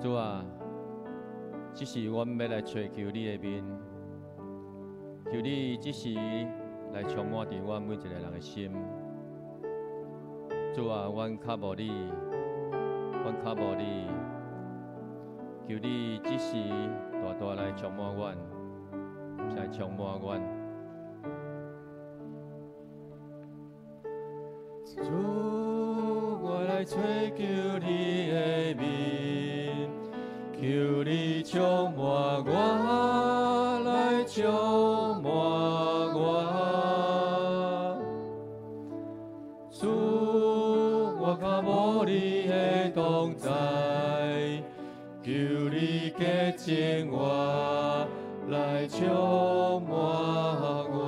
主啊，这时我们要来寻求你的面，求你这时来充满伫我每一个人的心。主啊，阮较无你，阮较无你，求你这时大大来充满阮，来充满阮。主，我来追求你的面，求你充满我，来充满我。主，我较无你的同在，求你洁净我，来充满我。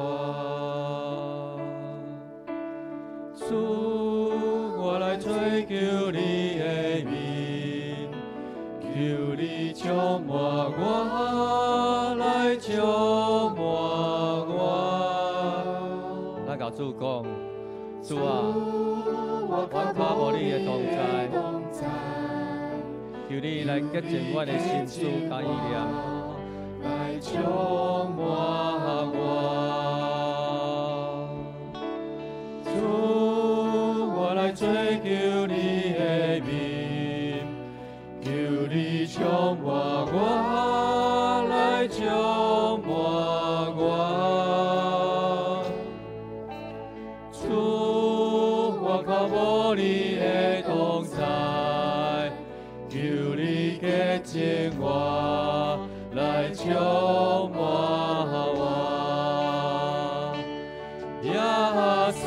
主，我来追求你的面，求你充满我，来充满我。咱甲主讲，主啊，我较无你的同在，求你来洁净我的心思甲意念，来充满我。来追求你的面，求你充满我，来充满我。主，我较无你的同在，求你洁净我，来充满我。耶稣。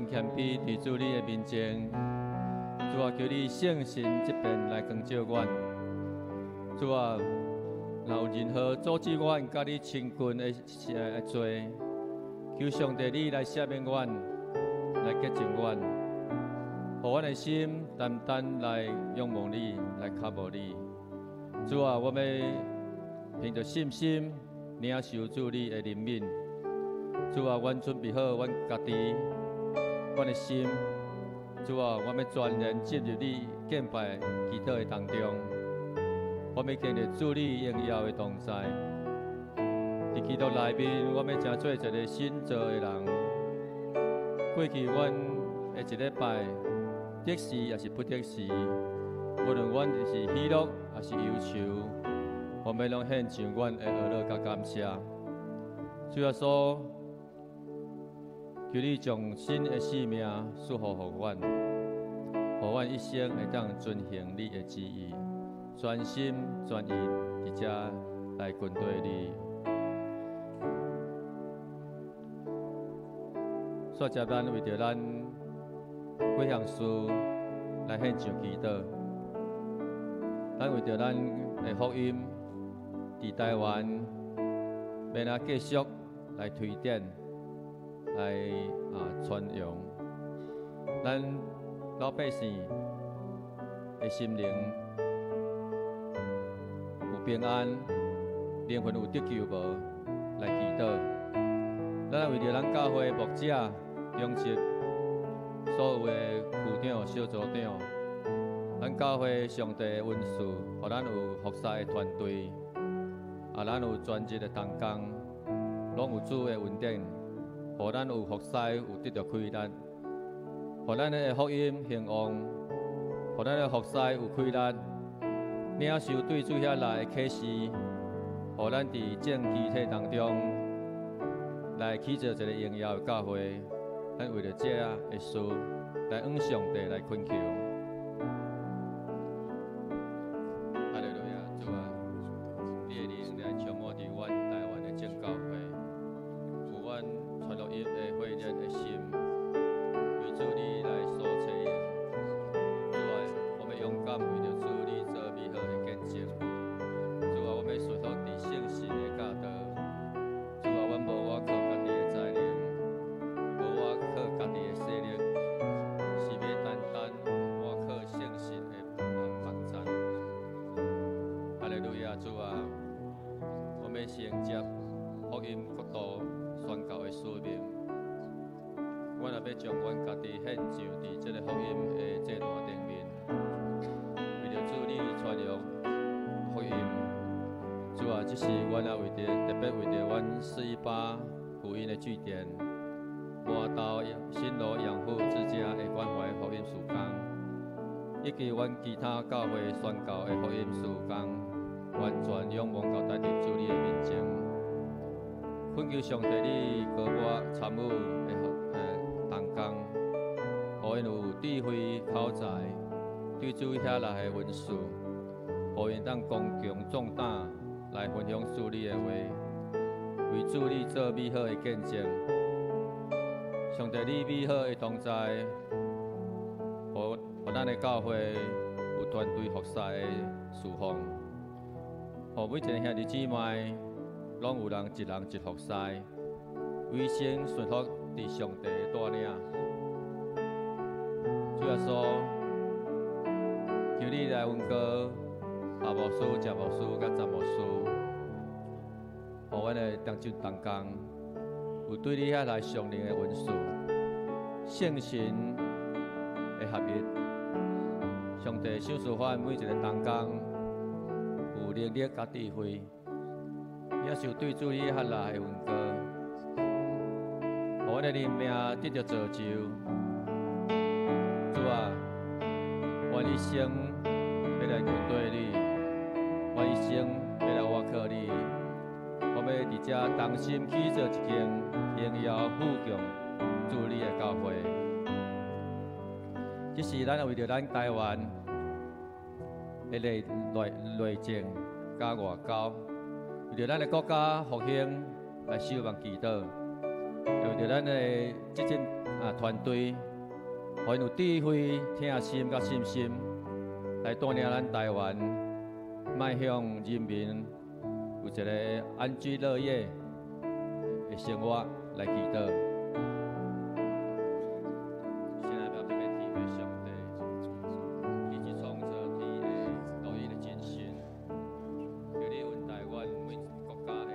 谦卑伫主你的面前，主啊，求你圣神这边来光照阮。主啊，若有任何阻止阮甲你亲近的罪，求上帝你来赦免阮，来洁净阮，互阮的心单单来仰望你，来靠无你。主啊，我们凭着信心领受主你的怜悯。主啊，阮准备好阮家己。阮的心，主啊，我们全然进入你敬拜祈祷的当中，我们经历主你荣耀的同在。伫祈祷内面，我们正做一个新造的人。过去阮的一礼拜，得时也是不得时，无论阮是喜乐还是忧愁，我们拢献上阮的喜乐甲感谢。主耶稣。求你将新的生命赐福予阮，互阮一生会当遵行你的旨意，专心专意伫遮来跟对你。煞接咱为着咱几项事来献上祈祷，咱为着咱的福音伫台湾，免啊继续来推展。来传扬，咱老百姓的心灵有平安，灵魂有得救无？来祈祷。咱为着咱教会牧者、中职所有的区长、小组长，咱教会上帝的恩赐，互咱有服侍的团队，咱有专职的同工，拢有主的恩典，互咱有服侍有得到开力，互咱的福音兴旺，互咱的服侍有开力，领受对主遐来的启示，互咱伫正气体当中来起造一个荣耀的教会。咱为着这的事来向上帝来恳求。哈利路亚，主啊，你的灵来充满伫阮台湾的正教会，有阮传福音的会员的心，为主你来所采用。主啊，我们勇敢为着主你做美好的见证。主啊，我们顺服伫圣神的教导。主啊，阮无我靠家己的才能，无我靠家己的势力，是要单单我靠圣神的帮助。哈利路亚，主啊，我们承接福音国度宣告的使命。阮也要将阮家己献上伫这个福音的祭坛顶面，为着主你传扬福音。主啊，这是阮也为着特别为着阮418福音的据点，满岛新罗养父之家的关怀福音事工，以及阮其他教会宣教的福音事工，完全仰望交代伫主你的面前。恳求上帝你给我参与的同工，互因有智慧口才，对主遐来的文字，互因当刚强壮胆来分享主你的话，为主你做美好的见证。上帝你美好的同在，互咱的教会有团队服侍的侍奉，互每一个兄弟姊妹拢有人一服侍，委身顺服伫上帝的带领。主耶稣，求你来恩膏下牧师、食牧师、甲杂牧师，互阮的当众同工有对你遐来上灵的恩赐，圣神的合一。上帝赏赐阮每一个同工有能力甲智慧，也受对主你遐来的恩膏，互阮的灵命得到造就。主啊，我一生要来面对你，我一生要来倚靠你。我要伫遮同心起造一间荣耀富强主你的教会。这是咱为着咱台湾的内政甲外交，为着咱的国家复兴来守望祈祷，为着咱的这种团队，互因有智慧、疼心甲信心，来带领咱台湾迈向人民有一个安居乐业的生活来祈祷。现在要特别体会上帝，以及创造天的道义的精神，求你阮台湾每一个国家的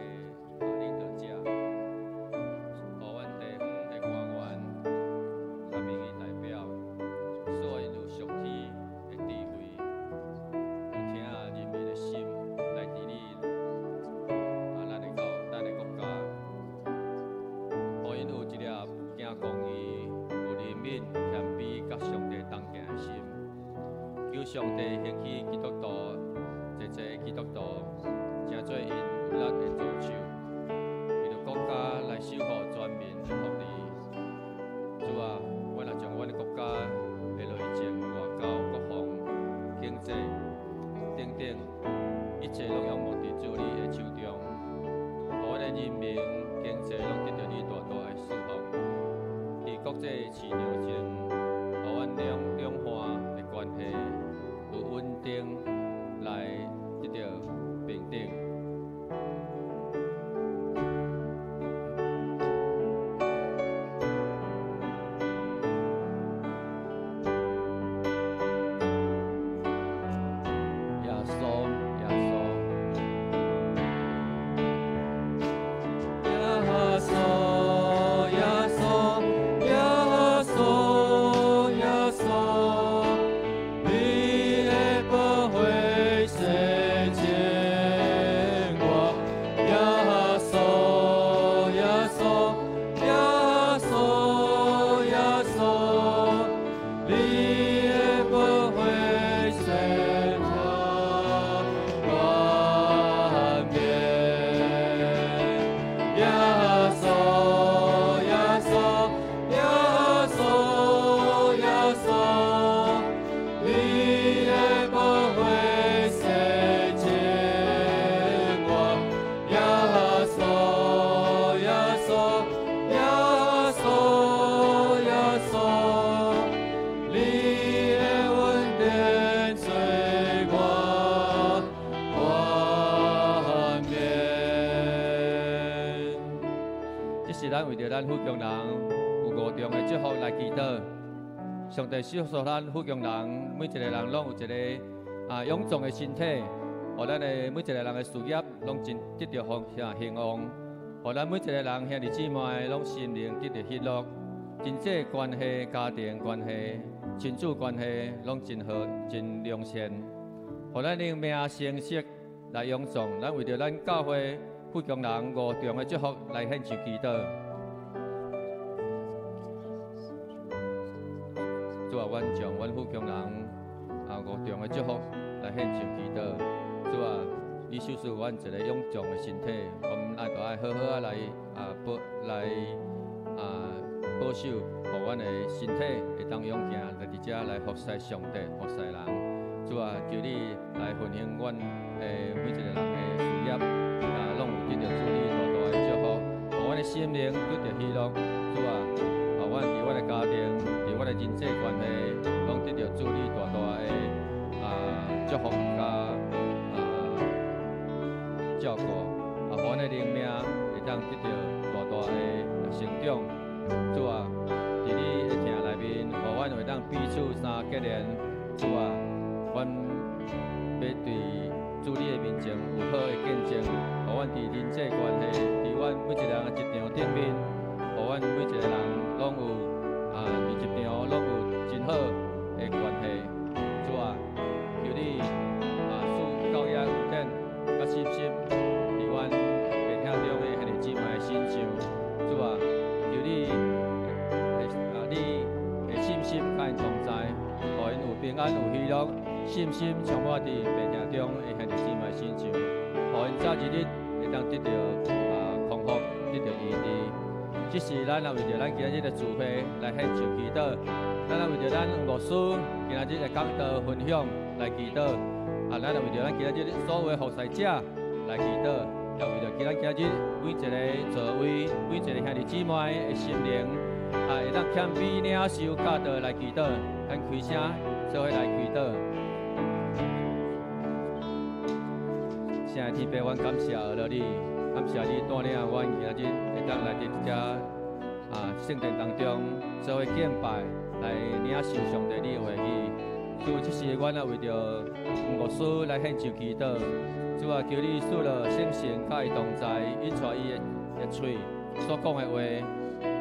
领导者，互阮地方的官员、甲民意代表，所有有属天的智慧，有听人民的心来治理。咱的国家，互因有一粒行公义、有怜悯、谦卑、甲上帝同行的心。求上帝兴起基督徒，一基督徒，正做因有力的助手，为着国家来守护全民的福利。主啊，我来将阮的国家的内政、外交、国防、经济等等一切拢仰望伫主你的手中。阮的人民经济拢得到你大大的祝福，伫国际市场上，互阮两岸的关系有稳定来得到平等。咱为着咱富强人有无重的祝福来祈祷。上帝祝福咱富强人，每一个人拢有一个勇壮的身体，互咱的每一个人的事业拢真得到兴旺，互咱每一个人兄弟姊妹拢心灵得到喜乐，人际关系、家庭关系、亲子关系拢真好、真良善，互咱灵命成熟来勇壮。咱为着咱教会富强人无重的祝福来献上祈祷。主啊，阮将阮富强人无重的祝福来献上祈祷。主啊，你守护阮一个勇壮的身体，阮爱好好来保守，互阮的身体会当勇行，来伫遮来服侍上帝、服侍人。主啊，求你来分享阮每一个人的事业，拢有得到主你大大的祝福，互阮的心灵得到喜乐。主啊，阮伫阮的家庭、伫阮的人际关系，拢得到主你大大的祝福甲照顾，互阮的灵命会当得到大大的成长。主啊，伫你的厅内面，互阮会当彼此相结连。主啊，阮要对主你的面前有好的见证，互阮伫人际关系，伫阮每一个人的一场顶面，互阮每一个人拢有伫一场拢有真好的关系。主啊，求你赐教育有典甲信心伫阮病厅中的兄弟姊妹的身上。主啊，求你的信心甲因同在，互因有平安有喜乐，信心充满伫病厅中的兄弟姊妹身上，互因早一日会当得到康复，得到医治。这是咱为着咱今日的聚会来献上祈祷，咱为着咱牧师今日的讲道分享来祈祷，咱为着咱今日所有的服侍者来祈祷，也为着今日每一个座位、每一个兄弟姊妹的心灵，会当谦卑领受教导来祈祷，咱开声做伙来祈祷。圣天父，阮感谢了你，感谢你带领阮今日会当来伫遮圣殿当中做伙敬拜，来领受上帝你的话语。主，这是阮为着牧师来献上祈祷。主啊，求你赐了圣神甲伊同在，引出伊的嘴所讲的话，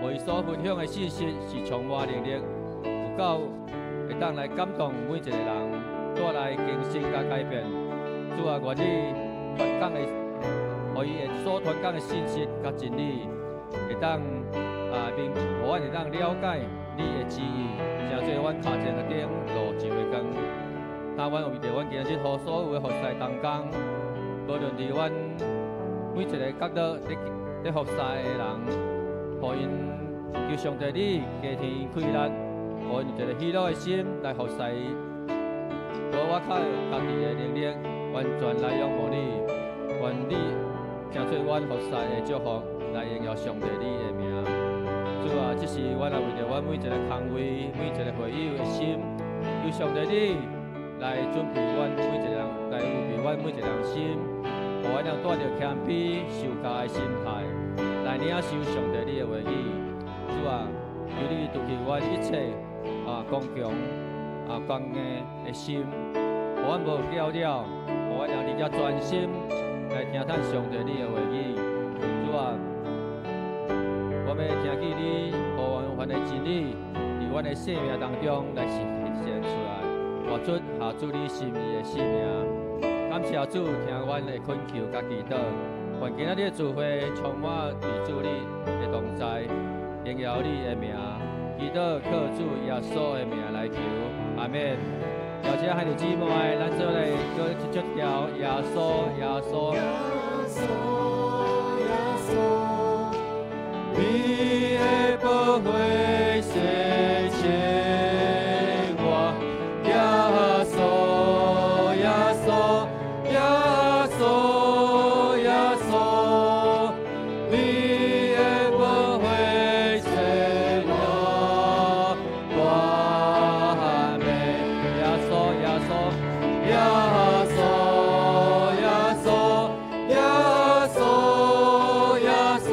互伊所分享的信息是充满力量，有够会当来感动每一个人，带来更新甲改变。主啊，愿你传讲的，互伊所传讲的信息甲真理，会当互阮会当了解你的旨意，成做阮脚前的灯，路上的光。但阮为着阮今日互所有的服侍同工，无论伫阮每一个角落咧服侍的人，互因求上帝你加添开力，互因有一个喜乐的心来服侍，无我靠家己的能力，完全来仰慕你，愿你成做阮服侍的祝福，来荣耀上帝你的名。主啊，这是阮来为着阮每一个空位、每一个会友的心，求上帝你来准备阮每一个人，来预备阮每一个人心，互阮能带着谦卑、受教的心态，来领受上帝你的话语。主啊，求你除去阮一切刚强刚硬的心，互阮无了了，互阮能伫遮专心来听咱上帝你的话语。主啊，我们听见你互阮的真理，伫阮的生命当中来实现出来，活出下主你心意的生命。感谢主，听阮的恳求甲祈祷，愿今仔日的聚会充满伫主你的同在，荣耀你的名，祈祷靠主耶稣的名来求，阿免。邀请兄弟姊妹，咱做来做一条耶稣，耶稣。你的宝血洗净我，耶稣，耶稣，耶稣，耶稣，你的宝血洗我，完美，耶稣，耶稣，耶稣，耶稣，耶稣，耶稣。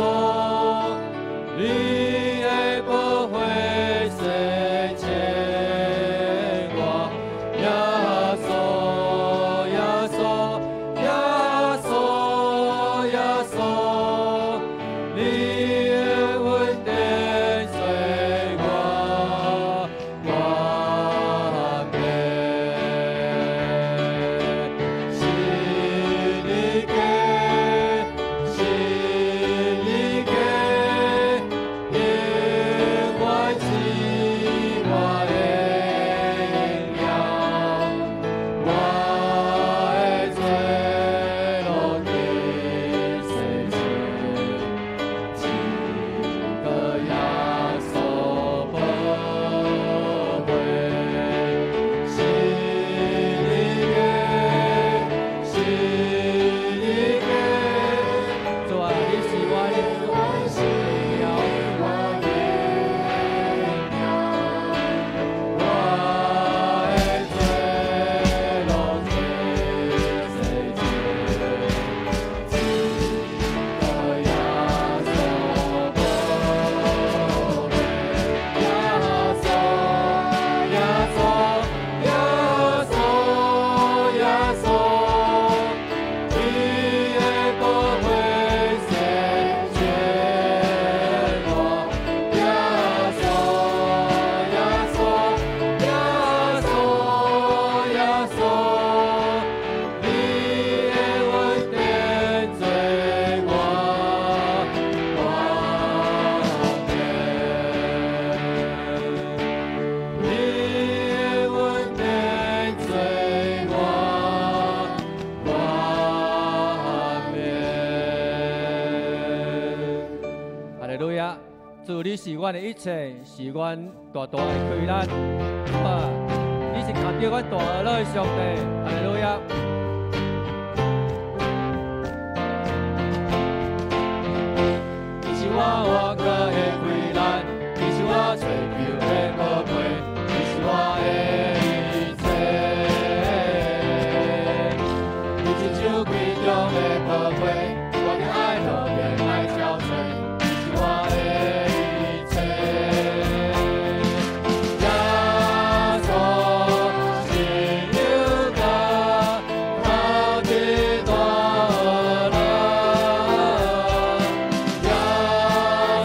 主，你是阮的一切，是阮大大的亏难。啊，你是看着阮大儿的上帝，哈利路亚。你是我活过的亏难，你是我追求的宝贵，你是我的一切。你亲像贵重的宝贝，我的爱路边来憔悴，你是我的一切。耶稣是有个好的大人，耶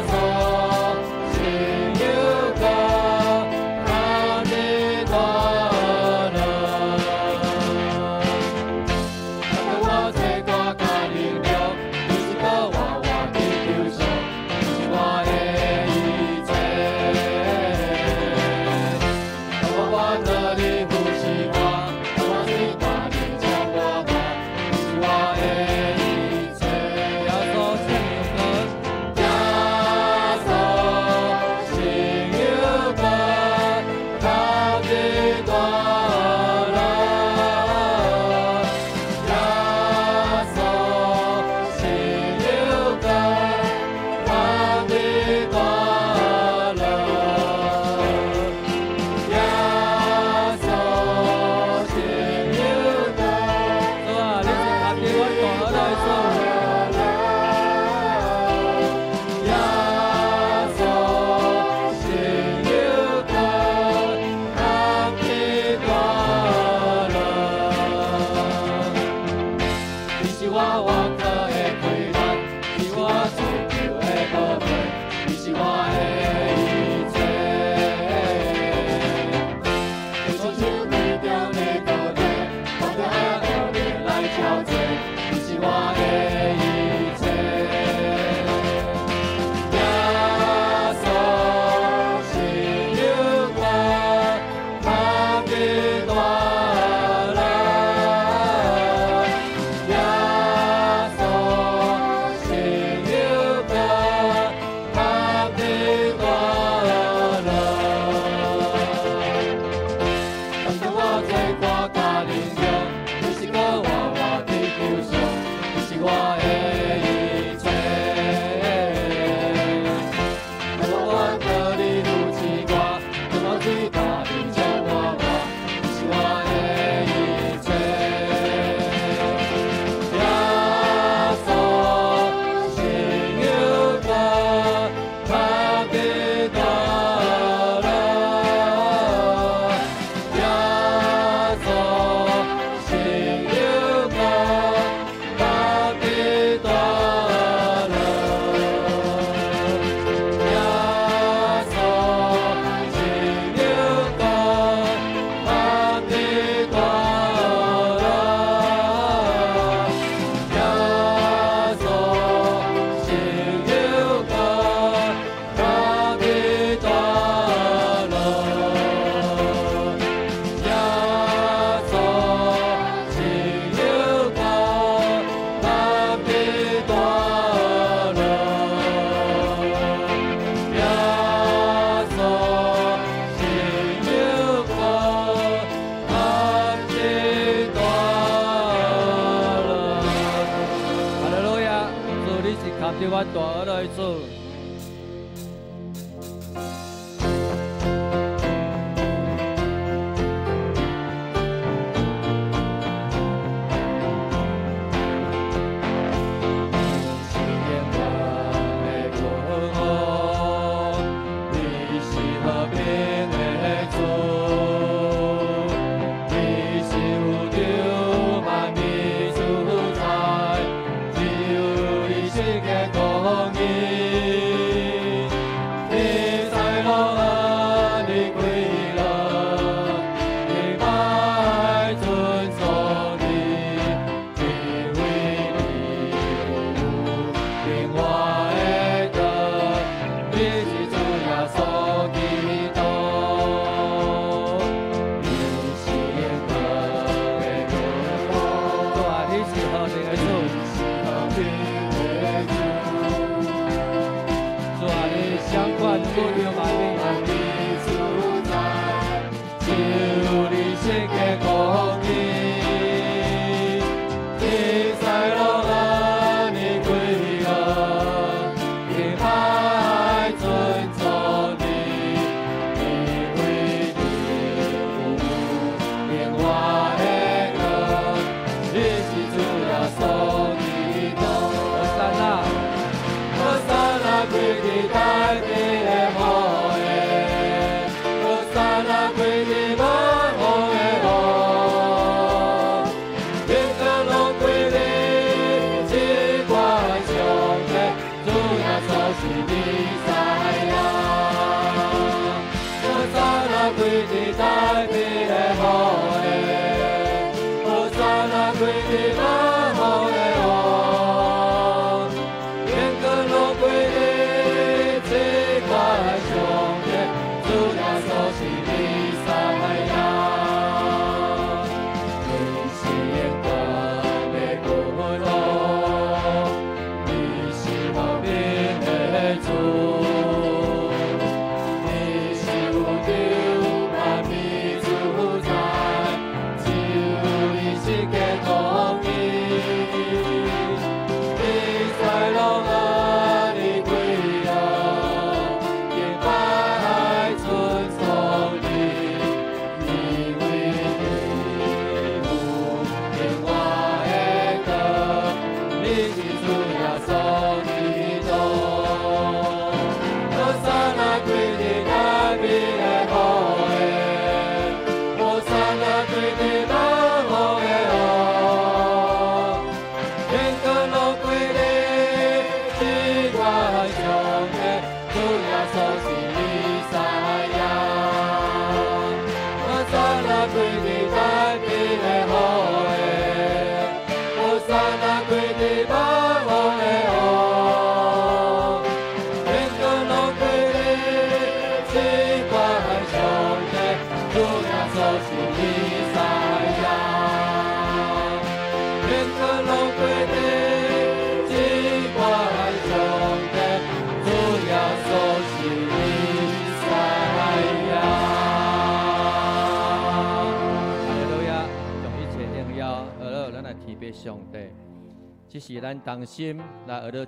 稣是有个好的大人。当我最大的力量，你是个活活的救赎，你是我的一切。当我把这里呼吸我，当我最大的将我吧，你是我的一切。耶稣是有个，耶稣是有个好的大人。耶稣是有个好的大人，耶稣是有个，主啊，你是看见阮大儿来做。耶稣是有个好的大人。你是我活过的亏难，是我追求的宝贵，你是我的一切。你亲像贵重的宝贝，我的爱路边来憔悴，你是我的一切。耶稣是有个好的大人。耶稣是有个好的大人。当我最大的力量，你是个活活的救赎，你是我的一切。当我得你扶持我，当我最大的将我吧，你是我的一切。耶稣是有个好的大人，耶稣是有个好的大人，耶稣是有个好的大人，耶稣是有个好的大人，耶稣是有个好的大人，耶稣是有个好的大人。哈利路亚！主，你是看着阮大儿的主。是永远的君王，你是和平的主，你是宇宙万物主宰，只有你是个公义。掌管所有万民，就你世界公义。这是咱同心来学着